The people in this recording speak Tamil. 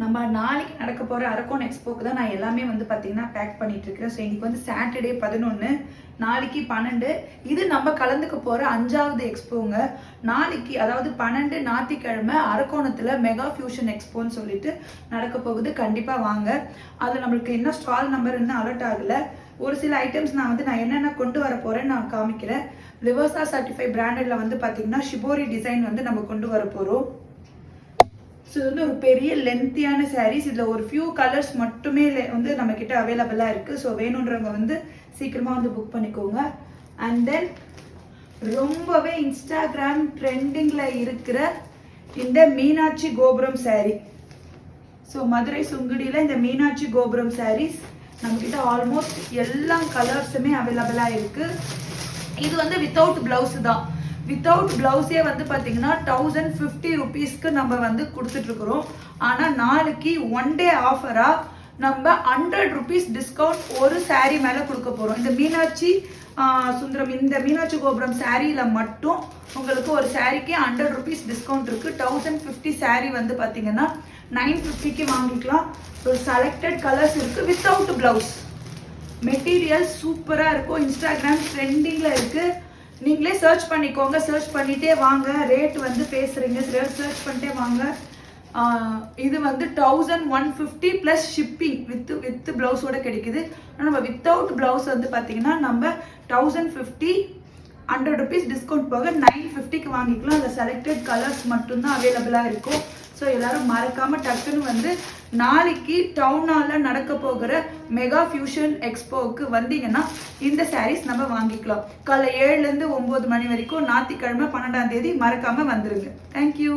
நம்ம நாளைக்கு நடக்க போகிற அரக்கோணம் எக்ஸ்போக்கு தான் நான் எல்லாமே வந்து பார்த்தீங்கன்னா பேக் பண்ணிட்டு இருக்கிறேன். ஸோ இன்னைக்கு வந்து சாட்டர்டே 11, நாளைக்கு 12. இது நம்ம கலந்துக்க போகிற 5வது எக்ஸ்போங்க. நாளைக்கு அதாவது 12 ஞாயிற்றுக்கிழமை அரக்கோணத்தில் மெகா ஃபியூஷன் எக்ஸ்போன்னு சொல்லிட்டு நடக்க போகுது. கண்டிப்பாக வாங்க. அதில் நம்மளுக்கு என்ன ஸ்டால் நம்பர் இன்னும் அலர்ட் ஆகலை. ஒரு சில ஐட்டம்ஸ் நான் என்னென்ன கொண்டு வர போகிறேன்னு நான் காமிக்கிறேன். லிவர்சா சர்டிஃபை பிராண்டடில் வந்து பார்த்தீங்கன்னா ஷிபோரி டிசைன் வந்து நம்ம கொண்டு வர போகிறோம். ஸோ இது வந்து ஒரு பெரிய லென்த்தியான சாரீஸ். இதில் ஒரு ஃபியூ கலர்ஸ் மட்டுமே வந்து நம்மக்கிட்ட அவைலபிளாக இருக்குது. ஸோ வேணுன்றவங்க வந்து சீக்கிரமாக வந்து புக் பண்ணிக்கோங்க. அண்ட் தென் ரொம்பவே இன்ஸ்டாகிராம் ட்ரெண்டிங்கில் இருக்கிற இந்த மீனாட்சி கோபுரம் சாரீ. ஸோ மதுரை சுங்குடியில் இந்த மீனாட்சி கோபுரம் சாரீஸ் நம்மக்கிட்ட ஆல்மோஸ்ட் எல்லா கலர்ஸுமே அவைலபிளாக இருக்குது. இது வந்து வித்தவுட் ப்ளவுஸ் தான். வித்தவுட் பிளவுஸே வந்து பார்த்தீங்கன்னா 1050 ருபீஸ்க்கு நம்ம வந்து கொடுத்துட்ருக்குறோம். ஆனால் நாளைக்கு ஒன் டே ஆஃபராக நம்ம 100 ருபீஸ் டிஸ்கவுண்ட் ஒரு சாரீ மேலே கொடுக்க போகிறோம். இந்த மீனாட்சி சுந்தரம், இந்த மீனாட்சி கோபுரம் சாரியில் மட்டும் உங்களுக்கு ஒரு சாரீக்கு 100 ருபீஸ் டிஸ்கவுண்ட் இருக்குது. 1050 சாரீ வந்து பார்த்தீங்கன்னா 950க்கு வாங்கிக்கலாம். ஒரு செலக்டட் கலர்ஸ் இருக்குது வித்தவுட் பிளவுஸ். மெட்டீரியல் சூப்பராக இருக்கும். இன்ஸ்டாகிராம் ட்ரெண்டிங்கில் இருக்குது. நீங்களே சர்ச் பண்ணிக்கோங்க. சர்ச் பண்ணிட்டே வாங்க. ரேட் வந்து பேசுறீங்க, சர்ச் பண்ணிட்டே வாங்க. இது வந்து 1150 ப்ளஸ் ஷிப்பிங் வித் பிளவுஸோட கிடைக்குது. ஆனால் நம்ம வித்தவுட் பிளவுஸ் வந்து பார்த்தீங்கன்னா நம்ம 1050 100 ருபீஸ் டிஸ்கவுண்ட் போக 950க்கு வாங்கிக்கலாம். அதில் செலக்டட் கலர்ஸ் மட்டும்தான் அவைலபிளாக இருக்கும். ஸோ எல்லாரும் மறக்காம டக்குன்னு வந்து நாளைக்கு டவுன் ஹாலில் நடக்க போகிற மெகா ஃபியூஷன் எக்ஸ்போவுக்கு வந்தீங்கன்னா இந்த சாரீஸ் நம்ம வாங்கிக்கலாம். காலை 7லேருந்து 9 மணி வரைக்கும் ஞாயிற்றுக்கிழமை 12ஆம் தேதி மறக்காம வந்துருங்க. தேங்க்யூ.